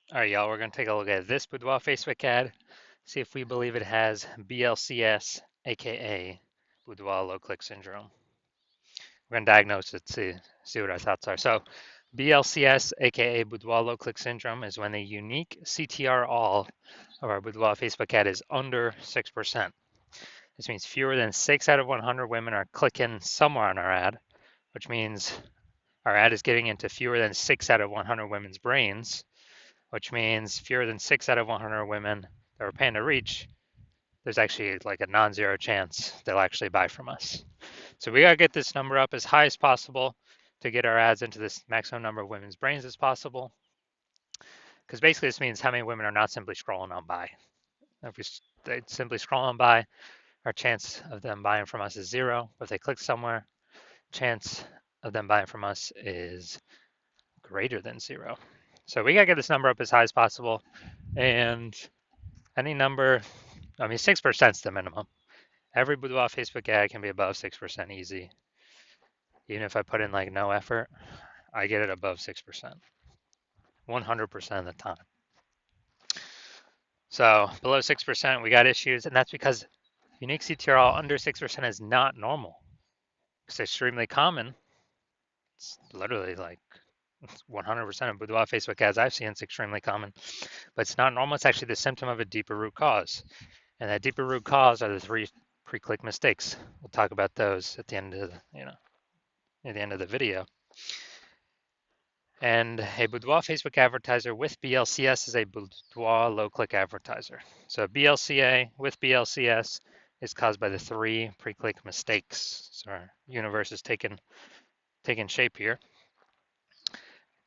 All right, y'all, we're going to take a look at this Boudoir Facebook ad, see if we believe it has BLCS, aka Boudoir low click syndrome. We're going to diagnose it, see what our thoughts are. So, BLCS, aka Boudoir low click syndrome, is when the unique CTR all of our Boudoir Facebook ad is under 6%. This means fewer than 6 out of 100 women are clicking somewhere on our ad, which means our ad is getting into fewer than 6 out of 100 women's brains, which means fewer than 6 out of 100 women that we're paying to reach, there's actually like a non-zero chance they'll actually buy from us. So we got to get this number up as high as possible to get our ads into this maximum number of women's brains as possible. Because basically this means how many women are not simply scrolling on by. If they simply scroll on by, our chance of them buying from us is zero. But if they click somewhere, chance of them buying from us is greater than zero. So we got to get this number up as high as possible. And any number, I mean, 6% is the minimum. Every Boudoir Facebook ad can be above 6% easy. Even if I put in like no effort, I get it above 6%, 100% of the time. So below 6%, we got issues, and that's because unique CTRL under 6% is not normal. It's extremely common. It's literally like 100% of Boudoir Facebook ads I've seen, it's extremely common, but it's not normal. It's actually the symptom of a deeper root cause. And that deeper root cause are the 3 pre-click mistakes. We'll talk about those at the end of at the end of the video. And a Boudoir Facebook advertiser with BLCS is a Boudoir low-click advertiser. So BLCA with BLCS is caused by the 3 pre-click mistakes. So our universe is taking shape here.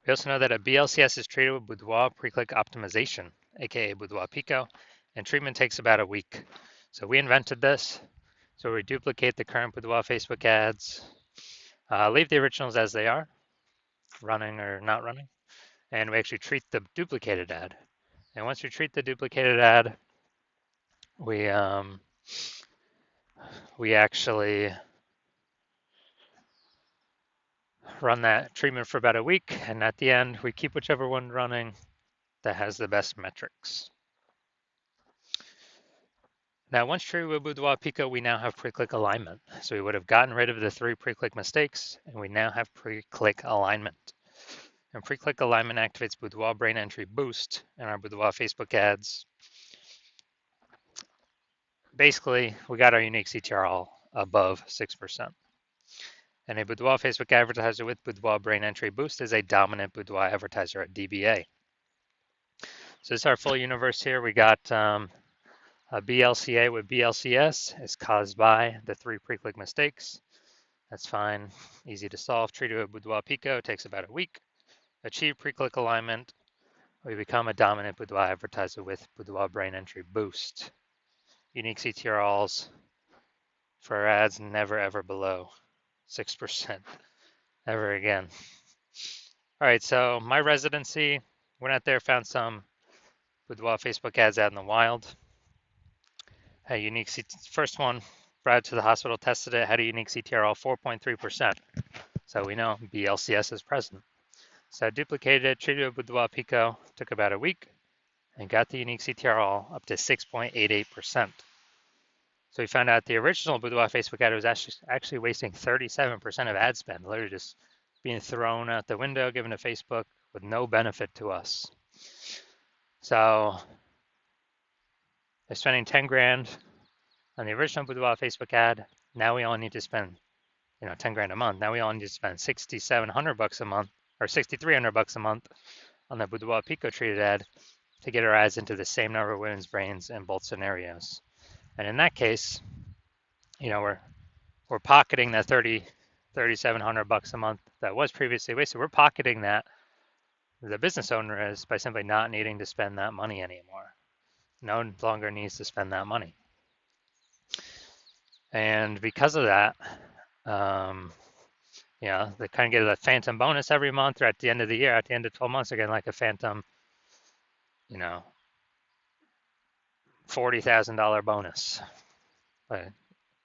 We also know that a BLCS is treated with Boudoir pre-click optimization, aka Boudoir Pico, and treatment takes about a week. So we invented this. So we duplicate the current Boudoir Facebook ads, leave the originals as they are, running or not running, and we actually treat the duplicated ad. And once we treat the duplicated ad, we actually run that treatment for about a week, and at the end, we keep whichever one running that has the best metrics. Now, once treated with Boudoir Pico, we now have pre-click alignment. So we would have gotten rid of the 3 pre-click mistakes, and we now have pre-click alignment. And pre-click alignment activates Boudoir brain entry boost in our Boudoir Facebook ads. Basically, we got our unique CTR above 6%. And a Boudoir Facebook advertiser with Boudoir brain entry boost is a dominant Boudoir advertiser at DBA. So this is our full universe here. We got a BLCA with BLCS is caused by the 3 pre-click mistakes. That's fine, easy to solve. Treated with Boudoir Pico takes about a week. Achieve pre-click alignment. We become a dominant Boudoir advertiser with Boudoir brain entry boost. Unique CTRLs for our ads never ever below 6% ever again. All right, so my residency, went out there, found some Boudoir Facebook ads out in the wild. Had a unique first one, brought it to the hospital, tested it, had a unique CTRL 4.3%. So we know BLCS is present. So I duplicated it, treated it with Boudoir Pico, took about a week, and got the unique CTRL up to 6.88%. So we found out the original Boudoir Facebook ad was actually wasting 37% of ad spend, literally just being thrown out the window, given to Facebook with no benefit to us. So they're spending 10 grand on the original Boudoir Facebook ad. Now we only need to spend, 10 grand a month. Now we only need to spend $6,700 a month or $6,300 a month on the Boudoir Pico treated ad to get our ads into the same number of women's brains in both scenarios. And in that case, we're pocketing that $3,700 a month that was previously wasted. We're pocketing that. The business owner is by simply not needing to spend that money anymore. No longer needs to spend that money. And because of that, they kind of get a phantom bonus every month, or at the end of the year, at the end of 12 months, they're getting like a phantom, $40,000 bonus. But it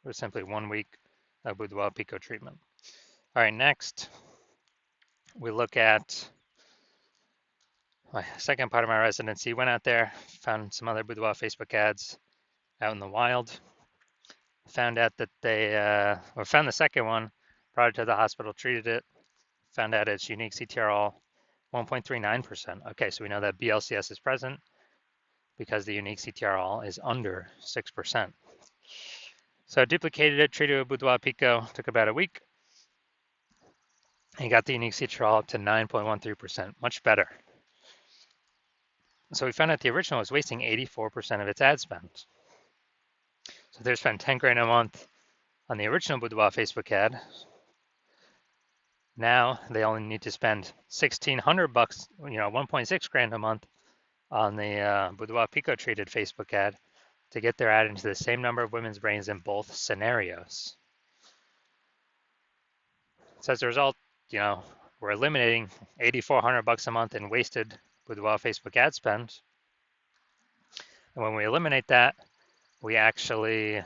was simply 1 week of Boudoir Pico treatment. All right, next we look at My second part of my residency, went out there, found some other Boudoir Facebook ads out in the wild. Found out that or found the second one, brought it to the hospital, treated it, found out its unique CTRL 1.39%. Okay, so we know that BLCS is present because the unique CTRL is under 6%. So I duplicated it, treated it with Boudoir Pico, took about a week, and got the unique CTRL up to 9.13%, much better. So we found out the original was wasting 84% of its ad spend. So they're spending 10 grand a month on the original Boudoir Facebook ad. Now they only need to spend $1,600, 1.6 grand a month on the Boudoir Pico treated Facebook ad to get their ad into the same number of women's brains in both scenarios. So as a result, we're eliminating $8,400 a month in wasted Boudoir Facebook ad spend. And when we eliminate that, we actually,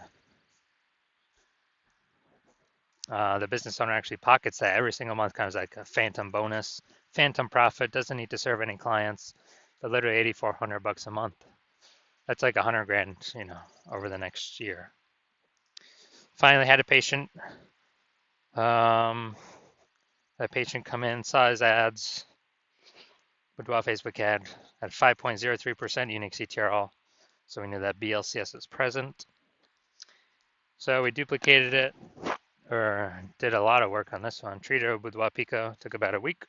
the business owner actually pockets that every single month, kind of like a phantom bonus, phantom profit, doesn't need to serve any clients, but literally $8,400 a month. That's like 100 grand, over the next year. Finally had a patient, that patient come in, saw his ads, Boudoir Facebook ad at 5.03% unique CTRL. So we knew that BLCS is present. So we duplicated it, or did a lot of work on this one. Treated it with Boudoir Pico, took about a week.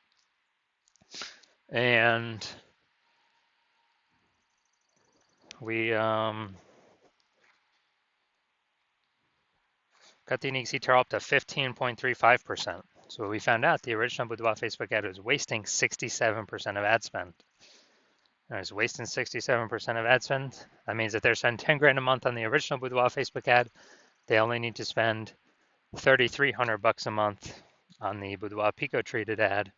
And we got the unique CTRL up to 15.35%. So we found out the original Boudoir Facebook ad was wasting 67% of ad spend. And it's wasting 67% of ad spend. That means that they're spending 10 grand a month on the original Boudoir Facebook ad. They only need to spend $3,300 a month on the Boudoir Pico treated ad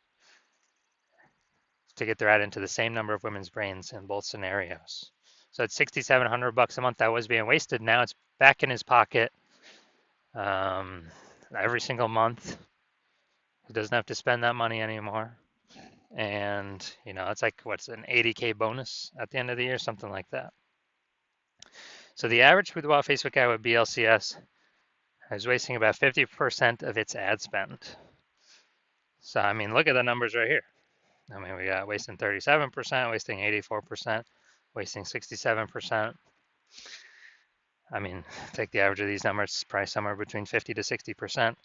to get their ad into the same number of women's brains in both scenarios. So it's $6,700 a month that was being wasted. Now it's back in his pocket every single month. He doesn't have to spend that money anymore. And, it's like, what's an 80K bonus at the end of the year, something like that. So the average Boudoir Facebook ad with BLCS is wasting about 50% of its ad spend. So, look at the numbers right here. We got wasting 37%, wasting 84%, wasting 67%. Take the average of these numbers, probably somewhere between 50 to 60%.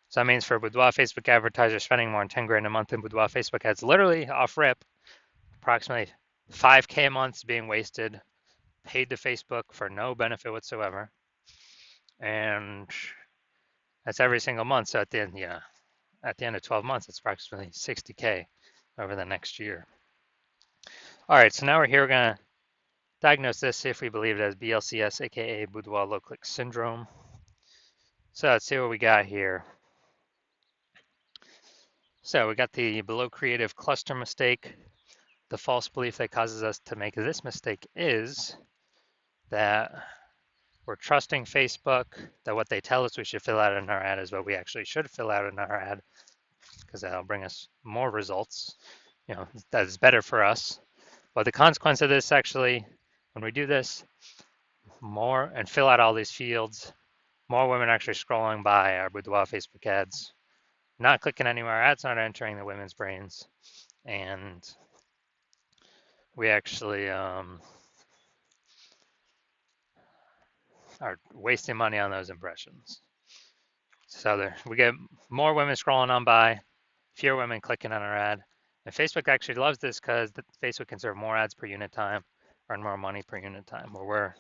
So that means for Boudoir Facebook advertisers spending more than 10 grand a month in Boudoir Facebook ads, literally off rip, approximately 5K a month is being wasted, paid to Facebook for no benefit whatsoever. And that's every single month. So at the end of 12 months, it's approximately 60K over the next year. All right, so now we're here, we're gonna diagnose this, see if we believe it as BLCS, aka Boudoir low click syndrome. So let's see what we got here. So we got the below creative cluster mistake. The false belief that causes us to make this mistake is that we're trusting Facebook, that what they tell us we should fill out in our ad is what we actually should fill out in our ad, because that'll bring us more results. That is better for us. But the consequence of this, actually, when we do this more and fill out all these fields, more women are actually scrolling by our Boudoir Facebook ads, not clicking anywhere, ads not entering the women's brains, and we actually are wasting money on those impressions. So we get more women scrolling on by, fewer women clicking on our ad. And Facebook actually loves this because Facebook can serve more ads per unit time, earn more money per unit time, where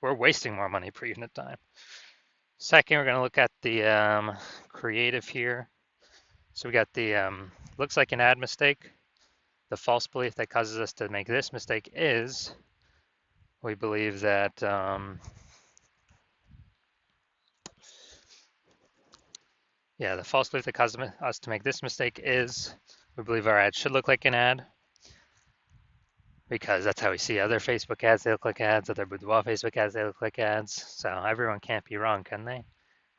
we're wasting more money per unit time. Second, we're going to look at the creative here. So we got the looks like an ad mistake. The false belief that causes us to make this mistake is we believe that the false belief that causes us to make this mistake is we believe our ad should look like an ad, because that's how we see other Facebook ads. They look like ads. Other Boudoir Facebook ads, they look like ads. So everyone can't be wrong, can they?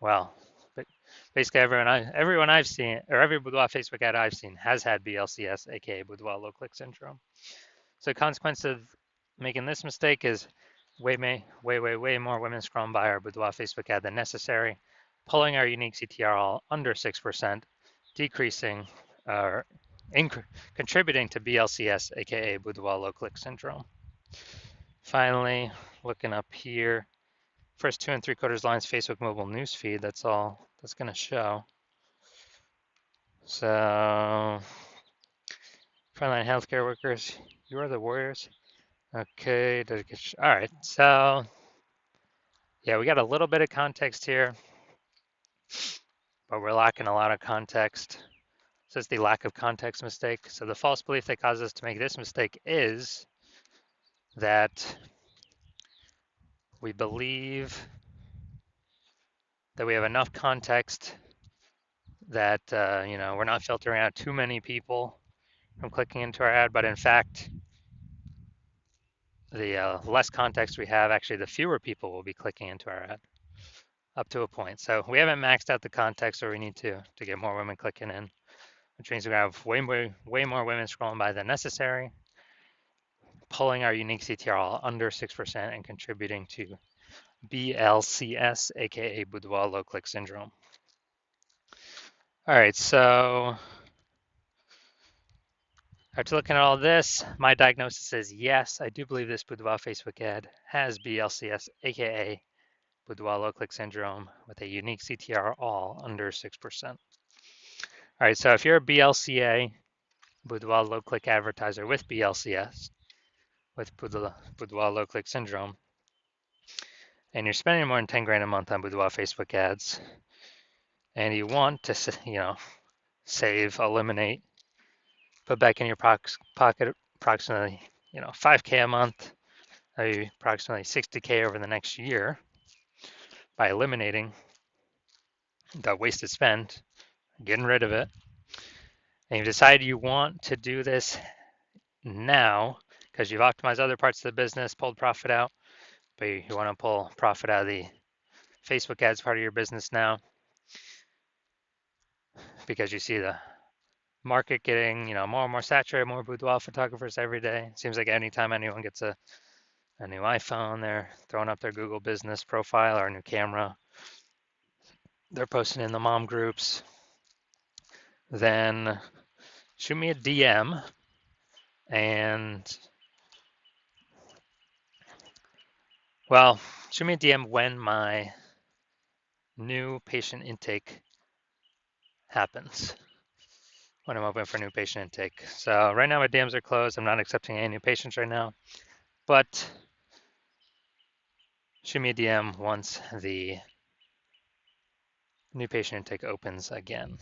Well, but Basically, everyone I've seen, or every Boudoir Facebook ad I've seen has had BLCS, aka Boudoir low click syndrome. So the consequence of making this mistake is way more women scrolling by our Boudoir Facebook ad than necessary, pulling our unique CTR all under 6%, decreasing or contributing to BLCS, aka Boudoir low click syndrome. Finally, looking up here, first 2 3/4 lines Facebook mobile newsfeed. That's all that's going to show. So, frontline healthcare workers, you are the warriors. Okay, all right. So, yeah, we got a little bit of context here, but we're lacking a lot of context. So it's the lack of context mistake. So the false belief that causes us to make this mistake is that we believe that we have enough context that we're not filtering out too many people from clicking into our ad, but in fact, the less context we have, actually, the fewer people will be clicking into our ad up to a point. So we haven't maxed out the context where we need to get more women clicking in, which means we have way more women scrolling by than necessary, pulling our unique CTR under 6% and contributing to BLCS, aka Boudoir low click syndrome. All right, so after looking at all this, my diagnosis is yes, I do believe this Boudoir Facebook ad has BLCS, aka Boudoir low click syndrome, with a unique CTR all under 6%. All right, so if you're a BLCA, Boudoir low click advertiser with BLCS, with Boudoir low click syndrome, and you're spending more than 10 grand a month on Boudoir Facebook ads, and you want to, save, eliminate, put back in your pocket approximately, 5K a month, approximately 60K over the next year by eliminating the wasted spend, getting rid of it, and you decide you want to do this now because you've optimized other parts of the business, pulled profit out, but you want to pull profit out of the Facebook ads part of your business now because you see the market getting, more and more saturated, more boudoir photographers every day. It seems like anytime anyone gets a new iPhone, they're throwing up their Google business profile or a new camera. They're posting in the mom groups. Then shoot me a DM and, well, shoot me a DM when my new patient intake happens, when I'm open for new patient intake. So right now my DMs are closed. I'm not accepting any new patients right now, but shoot me a DM once the new patient intake opens again.